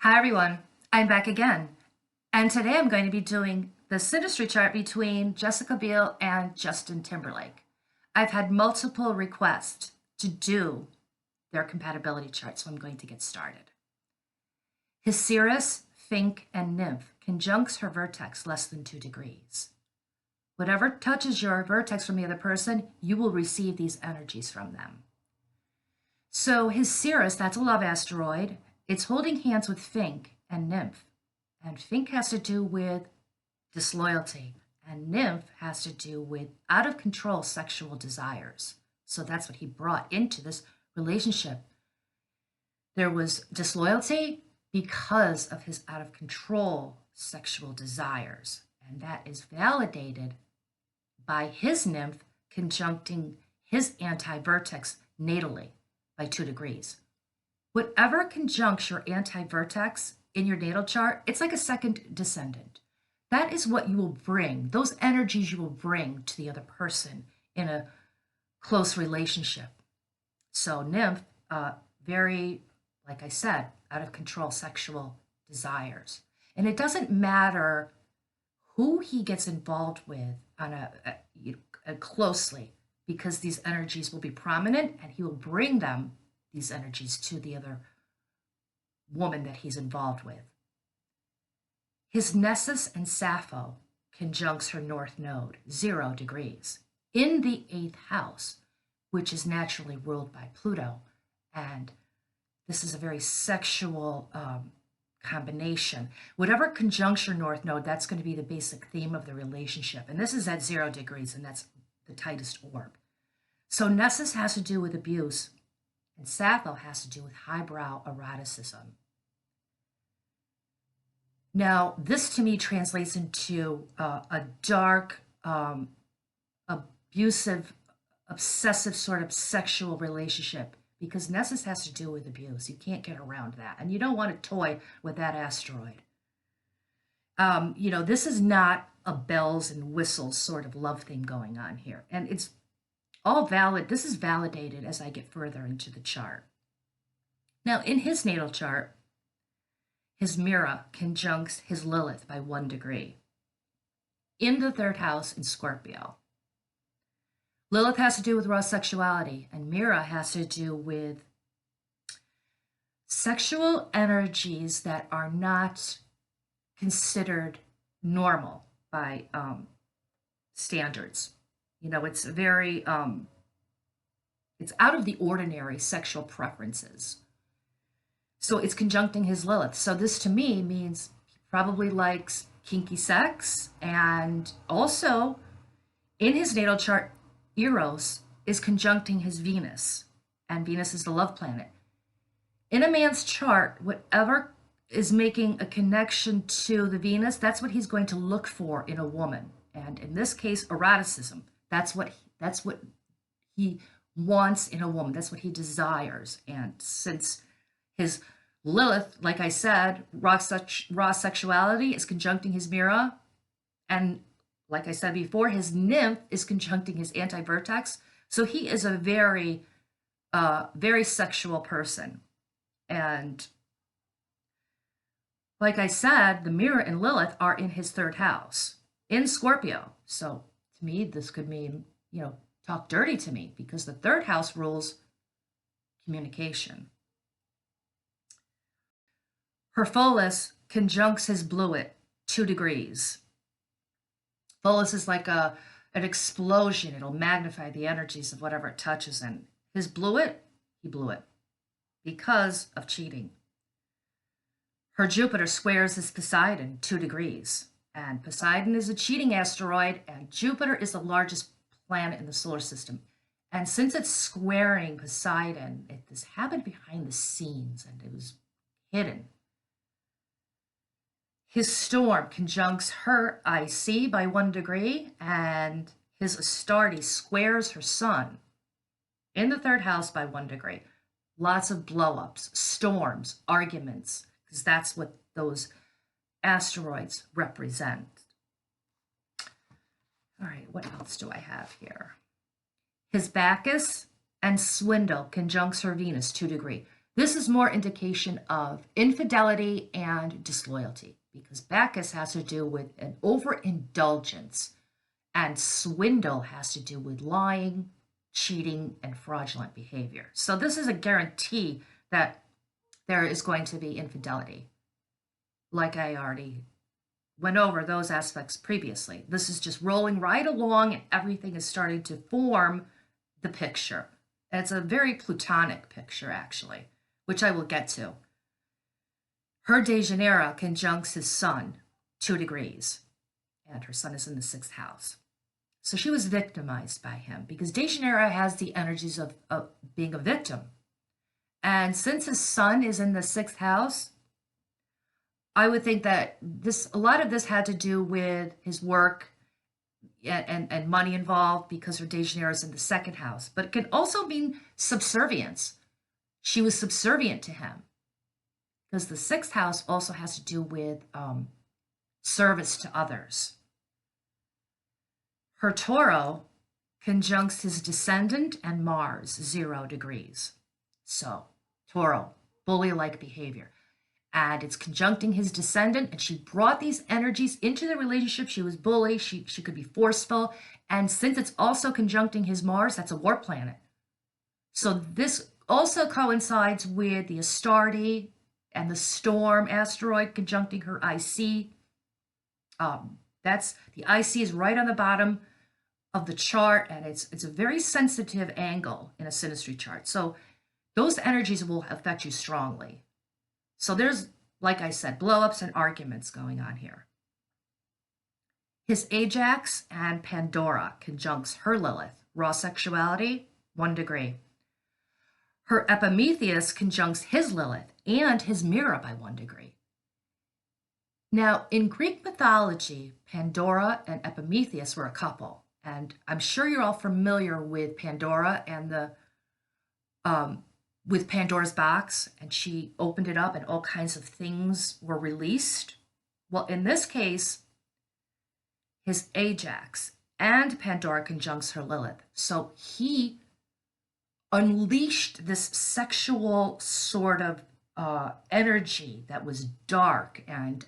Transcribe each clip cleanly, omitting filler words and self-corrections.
Hi everyone, I'm back again. And today I'm going to be doing the synastry chart between Jessica Biel and Justin Timberlake. I've had multiple requests to do their compatibility chart, so I'm going to get started. His Cirrus, Finke, and Nymph conjuncts her vertex less than 2 degrees. Whatever touches your vertex from the other person, you will receive these energies from them. So his Cirrus, that's a love asteroid, it's holding hands with Finke and Nymph. And Finke has to do with disloyalty, and Nymph has to do with out of control sexual desires. So that's what he brought into this relationship. There was disloyalty because of his out of control sexual desires. And that is validated by his Nymph conjuncting his anti-vertex natally by 2 degrees. Whatever conjuncts your anti-vertex in your natal chart, it's like a second descendant. That is what you will bring, those energies you will bring to the other person in a close relationship. So Nymph, very, like I said, out of control sexual desires. And it doesn't matter who he gets involved with on a closely, because these energies will be prominent and he will bring them, these energies, to the other woman that he's involved with. His Nessus and Sappho conjuncts her north node, 0 degrees, in the 8th house, which is naturally ruled by Pluto. And this is a very sexual combination. Whatever conjuncts your north node, that's going to be the basic theme of the relationship. And this is at 0 degrees, and that's the tightest orb. So Nessus has to do with abuse, and Sappho has to do with highbrow eroticism. Now, this to me translates into a dark, abusive, obsessive sort of sexual relationship, because Nessus has to do with abuse. You can't get around that. And you don't want to toy with that asteroid. This is not a bells and whistles sort of love thing going on here. And it's all valid. This is validated as I get further into the chart. Now, in his natal chart, his Mira conjuncts his Lilith by 1 degree in the 3rd house in Scorpio. Lilith has to do with raw sexuality, and Mira has to do with sexual energies that are not considered normal by standards. It's very, it's out of the ordinary sexual preferences. So it's conjuncting his Lilith. So this to me means he probably likes kinky sex. And also in his natal chart, Eros is conjuncting his Venus. And Venus is the love planet. In a man's chart, whatever is making a connection to the Venus, that's what he's going to look for in a woman. And in this case, eroticism. That's what he wants in a woman. That's what he desires. And since his Lilith, like I said, raw sexuality is conjuncting his Mira, and like I said before, his Nymph is conjuncting his anti-vertex. So he is a very, very sexual person. And like I said, the Mira and Lilith are in his 3rd house in Scorpio. So to me, this could mean, talk dirty to me, because the 3rd house rules communication. Her Pholus conjuncts his Bluet, 2 degrees. Pholus is like an explosion. It'll magnify the energies of whatever it touches. And his Bluet, he blew it because of cheating. Her Jupiter squares his Poseidon, 2 degrees. And Poseidon is a cheating asteroid, and Jupiter is the largest planet in the solar system. And since it's squaring Poseidon, this happened behind the scenes, and it was hidden. His Storm conjuncts her IC by 1 degree, and his Astartes squares her Sun in the 3rd house by 1 degree. Lots of blow-ups, storms, arguments, because that's what those asteroids represent. All right, what else do I have here? His Bacchus and Swindle conjuncts her Venus, 2 degree. This is more indication of infidelity and disloyalty, because Bacchus has to do with an overindulgence, and swindle has to do with lying, cheating, and fraudulent behavior. So this is a guarantee that there is going to be infidelity. Like I already went over those aspects previously. This is just rolling right along, and everything is starting to form the picture. And it's a very Plutonic picture, actually, which I will get to. Her Dejanira conjuncts his sun 2 degrees, and her sun is in the 6th house. So she was victimized by him because Dejanira has the energies of being a victim. And since his sun is in the 6th house, I would think that a lot of this had to do with his work and money involved, because her Dejanira is in the 2nd house. But it can also mean subservience. She was subservient to him, because the 6th house also has to do with service to others. Her Toro conjuncts his descendant and Mars 0 degrees. So Toro, bully-like behavior. And it's conjuncting his descendant, and she brought these energies into the relationship. She was bully, she could be forceful, and since it's also conjuncting his Mars, that's a war planet. So this also coincides with the Astarte and the Storm asteroid conjuncting her IC. That's the IC is right on the bottom of the chart, and it's a very sensitive angle in a synastry chart. So those energies will affect you strongly. So there's, like I said, blow-ups and arguments going on here. His Ajax and Pandora conjuncts her Lilith, raw sexuality, 1 degree. Her Epimetheus conjuncts his Lilith and his Mira by 1 degree. Now, in Greek mythology, Pandora and Epimetheus were a couple, and I'm sure you're all familiar with Pandora and with Pandora's box, and she opened it up and all kinds of things were released. Well, in this case, his Ajax and Pandora conjuncts her Lilith. So he unleashed this sexual sort of energy that was dark, and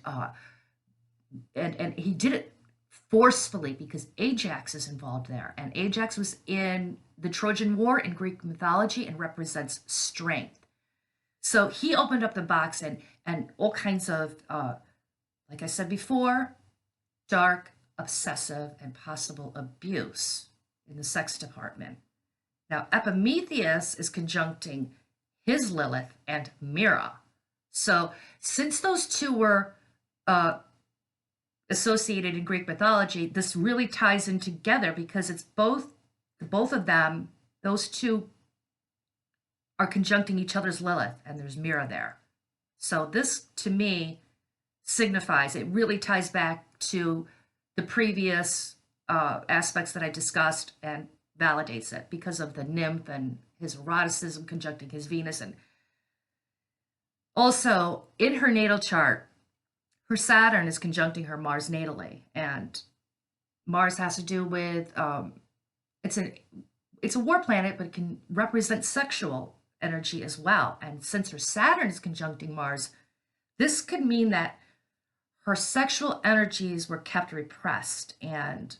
he did it forcefully because Ajax is involved there, and Ajax was in the Trojan War in Greek mythology and represents strength. So he opened up the box, and all kinds of, like I said before, dark, obsessive, and possible abuse in the sex department. Now, Epimetheus is conjuncting his Lilith and Mira. So since those two were associated in Greek mythology, this really ties in together because it's both of them, those two are conjuncting each other's Lilith, and there's Mira there. So this, to me, signifies, it really ties back to the previous aspects that I discussed and validates it because of the nymph and his eroticism conjuncting his Venus. And also, in her natal chart, her Saturn is conjuncting her Mars natally, and Mars has to do with it's a war planet, but it can represent sexual energy as well. And since her Saturn is conjuncting Mars, this could mean that her sexual energies were kept repressed and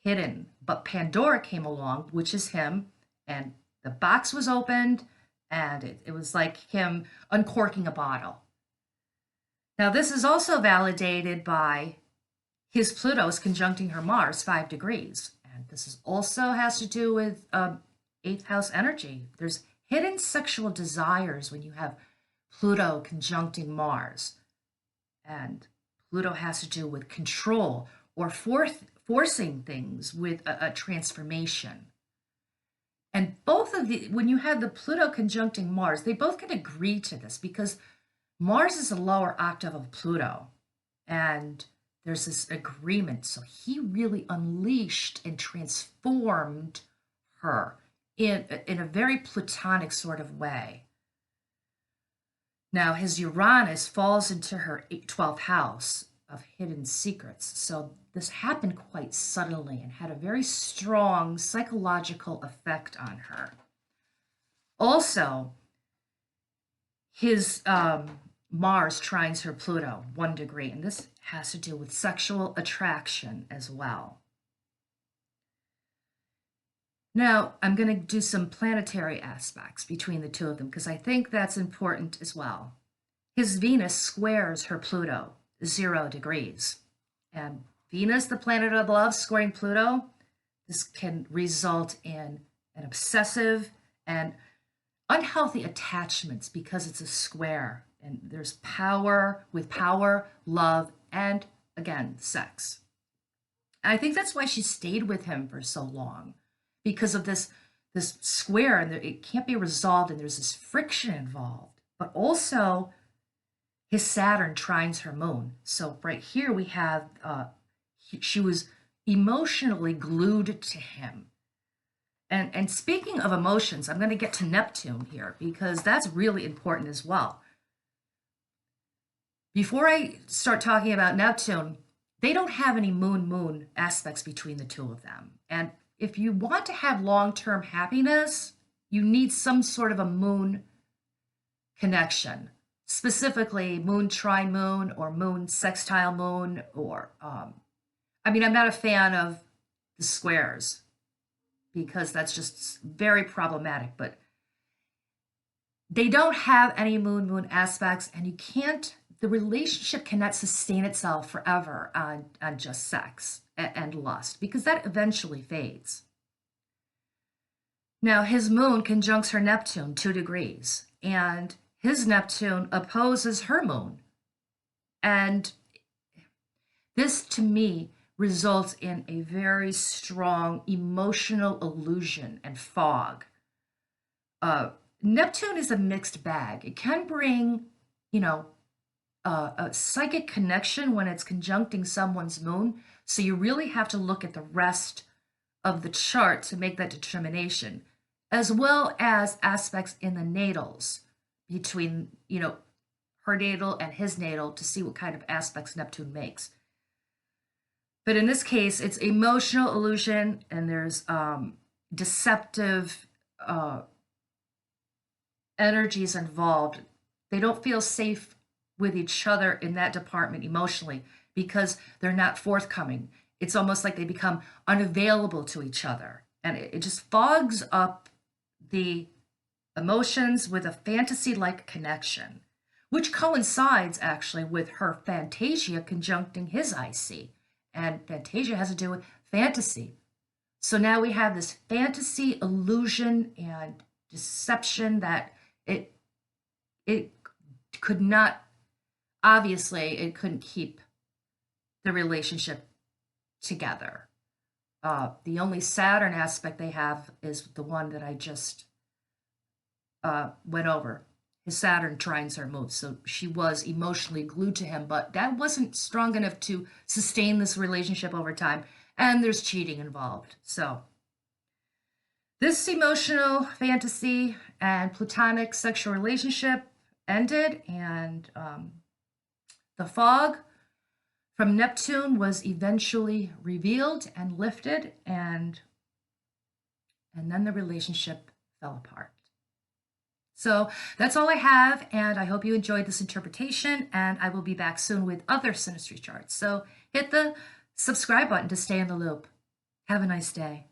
hidden. But Pandora came along, which is him, and the box was opened, and it was like him uncorking a bottle. Now, this is also validated by his Pluto is conjuncting her Mars 5 degrees. And this is also has to do with 8th house energy. There's hidden sexual desires when you have Pluto conjuncting Mars. And Pluto has to do with control or forcing things with a transformation. And both of the, when you have the Pluto conjuncting Mars, they both can agree to this because Mars is a lower octave of Pluto. And there's this agreement. So he really unleashed and transformed her in a very Platonic sort of way. Now, his Uranus falls into her 12th house of hidden secrets. So this happened quite suddenly and had a very strong psychological effect on her. Also, his Mars trines her Pluto 1 degree, and this has to do with sexual attraction as well. Now, I'm going to do some planetary aspects between the two of them because I think that's important as well. His Venus squares her Pluto 0 degrees. And Venus, the planet of love, squaring Pluto, this can result in an obsessive and unhealthy attachments because it's a square. And there's power, with power, love, and again, sex. And I think that's why she stayed with him for so long, because of this square, and it can't be resolved, and there's this friction involved. But also, his Saturn trines her moon. So right here we have, she was emotionally glued to him. And speaking of emotions, I'm going to get to Neptune here because that's really important as well. Before I start talking about Neptune, they don't have any moon-moon aspects between the two of them. And if you want to have long-term happiness, you need some sort of a moon connection. Specifically, moon trine moon or moon sextile moon, or I'm not a fan of the squares because that's just very problematic, but they don't have any moon-moon aspects, and the relationship cannot sustain itself forever on just sex and lust, because that eventually fades. Now, his moon conjuncts her Neptune 2 degrees, and his Neptune opposes her moon. And this, to me, results in a very strong emotional illusion and fog. Neptune is a mixed bag. It can bring, a psychic connection when it's conjuncting someone's moon. So you really have to look at the rest of the chart to make that determination, as well as aspects in the natals between, her natal and his natal to see what kind of aspects Neptune makes. But in this case, it's emotional illusion, and there's deceptive energies involved. They don't feel safe with each other in that department emotionally because they're not forthcoming. It's almost like they become unavailable to each other. And it just fogs up the emotions with a fantasy-like connection, which coincides actually with her Fantasia conjuncting his IC. And Fantasia has to do with fantasy. So now we have this fantasy, illusion, and deception that it could not, obviously, it couldn't keep the relationship together. The only Saturn aspect they have is the one that I just went over. His Saturn trines her moon, so she was emotionally glued to him, but that wasn't strong enough to sustain this relationship over time, and there's cheating involved. So this emotional fantasy and platonic sexual relationship ended, and the fog from Neptune was eventually revealed and lifted, and then the relationship fell apart. So that's all I have, and I hope you enjoyed this interpretation, and I will be back soon with other synastry charts. So hit the subscribe button to stay in the loop. Have a nice day.